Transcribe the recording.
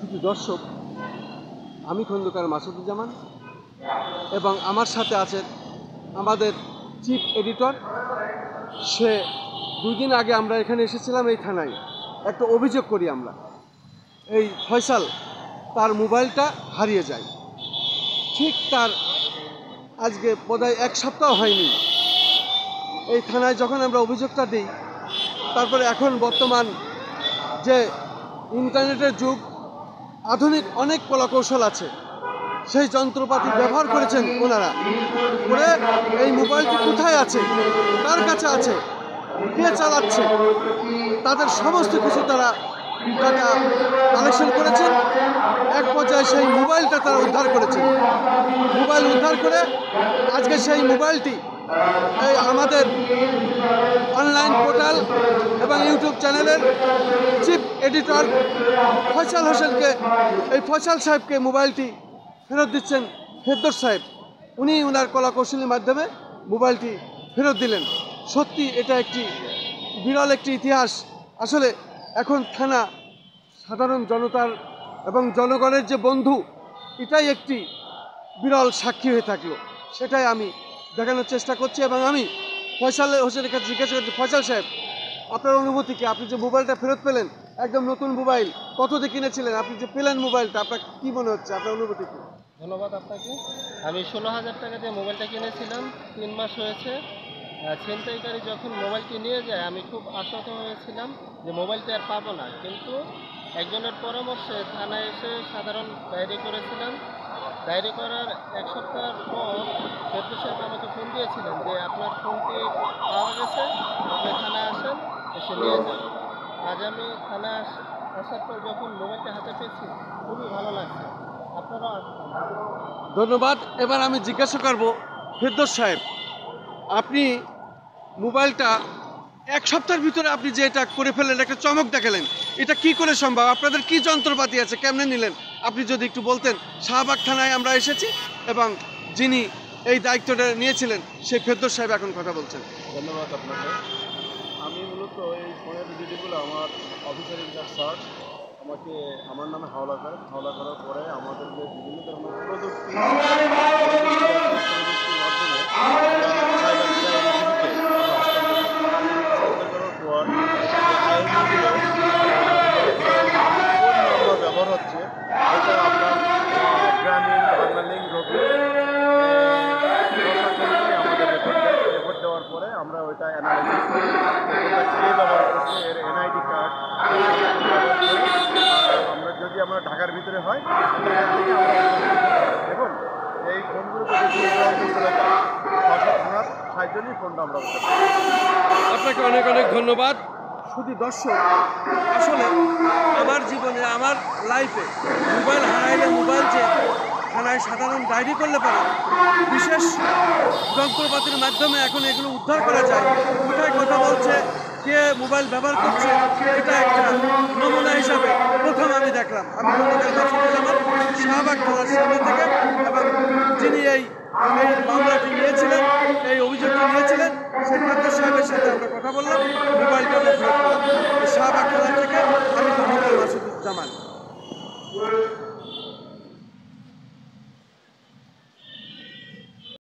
শুধু দর্শক, আমি খন্দকার মাসুদুজ্জামান এবং আমার সাথে আছেন আমাদের চিফ এডিটর। সে 2 দিন আগে আমরা এখানে এসেছিলাম এই থানায়, একটা অভিযোগ করি আমরা। এই ফয়সাল তার মোবাইলটা হারিয়ে যায়, ঠিক তার আজকে বোধহয় 1 সপ্তাহ হয়নি এই থানায় যখন আমরা অভিযোগটা দিই। তারপরে এখন বর্তমান যে ইন্টারনেটের যুগ, আধুনিক অনেক কলাকৌশল আছে, সেই যন্ত্রপাতি ব্যবহার করেছেন ওনারা করে এই মোবাইলটি কোথায় আছে, কার কাছে আছে, কে চালাচ্ছে, তাদের সমস্ত কিছু তারা টাকা কালেকশন করেছেন। এক পর্যায়ে সেই মোবাইলটা তারা উদ্ধার করেছেন। মোবাইল উদ্ধার করে আজকে সেই মোবাইলটি এই আমাদের অনলাইন পোর্টাল এবং ইউটিউব চ্যানেলের চিফ এডিটর ফয়সাল হোসেনকে, এই ফয়সাল সাহেবকে মোবাইলটি ফেরত দিচ্ছেন ফেরদৌস সাহেব। উনি ওনার কলাকৌশলীর মাধ্যমে মোবাইলটি ফেরত দিলেন। সত্যি এটা একটি বিরল একটি ইতিহাস। আসলে এখন থানা সাধারণ জনতার এবং জনগণের যে বন্ধু, এটাই একটি বিরল সাক্ষী হয়ে থাকলো, সেটাই আমি দেখানোর চেষ্টা করছি। এবং আমি ফয়সাল হোসেনের কাছে জিজ্ঞাসা করছি, ফয়সাল সাহেব আপনার অনুভূতি কি? আপনি যে মোবাইলটা ফেরত পেলেন, একদম নতুন মোবাইল, কত দিয়ে কিনেছিলেন? আপনি যে পেলেন মোবাইলটা, আপনার কী মনে হচ্ছে, আপনার অনুভূতি কী? ধন্যবাদ আপনাকে। আমি 16,000 টাকা দিয়ে মোবাইলটা কিনেছিলাম, 3 মাস হয়েছে। ছিনতাইকারী যখন মোবাইলটি নিয়ে যায় আমি খুব আশাহত হয়েছিলাম যে মোবাইলটা আর পাবো না, কিন্তু একজনের পরামর্শে থানায় এসে সাধারণ ডায়েরি করেছিলাম। ডায়েরি করার 1 সপ্তাহের পর ফেরদৌস সাহেব আমাকে ফোন দিয়েছিলেন যে আপনার ফোনটি পাওয়া গেছে, আপনি থানায় আসেন, এসে নিয়ে যান। আজ আমি থানায় আসার পর যখন মোবাইলটা হাতে পেয়েছি খুবই ভালো লাগছে। আপনারাও আসবেন। ধন্যবাদ। এবার আমি জিজ্ঞাসা করব ফেরদৌস সাহেব, আপনি মোবাইলটা 1 সপ্তাহের ভিতরে আপনি যে এটা করে ফেললেন, একটা চমক দেখালেন, এটা কি করে সম্ভব? আপনাদের কি যন্ত্রপাতি আছে, কেমনে নিলেন? আপনি যদি একটু বলতেন। শাহবাগ থানায় আমরা এসেছি এবং যিনি এই দায়িত্বটা নিয়েছিলেন সেই ফেরদৌস সাহেব এখন কথা বলছেন। ধন্যবাদ আপনাকে। আমি মূলত এই ফোনের ভিডিওগুলো আমার অফিসার ইনচার্জ স্যার আমাকে আমার নামে হাওলা করার পরে আমাদের যে বিভিন্ন ধরনের প্রযুক্তির মাধ্যমে সাইবার ক্রাইম করার পর নম্বর ব্যবহার হচ্ছে, এটা আপনার গ্রামীণ বাংলালিঙ্ক রোগে আমাদের রেকর্ড দেওয়ার পরে আমরা ওইটা অ্যানালাইসিস করি, কে ব্যবহার করছে, এর এনআইডি কার্ড আমরা যদি আমরা ঢাকার ভিতরে হয় দেখুন এই ফোনগুলো থানার সাহায্যেই ফোনটা আমরা আপনাকে অনেক অনেক ধন্যবাদ। শুধু দর্শক, আসলে আমার জীবনে, আমার লাইফে মোবাইল হারাইলে মোবাইল যে থানায় সাধারণ ডায়েরি করলে পারে, বিশেষ যন্ত্রপাতির মাধ্যমে এখন এগুলো উদ্ধার করা যায়। কোথায় কথা বলছে, কে মোবাইল ব্যবহার করছে, এটা একটা নমুনা হিসাবে প্রথম আমি দেখলাম। আমি শাহবাগ থানার সামনে থেকে, এবং যিনি এই মামলাটি নিয়েছিলেন, এই অভিযোগটি নিয়েছিলেন, সেই ফেরদৌস সাহেবের সাথে আমরা কথা বললাম, মোবাইলটা আমরা ফেরত পেলাম। শাহবাগ থানা থেকে আমি খন্দকার মাসুদুজ্জামান।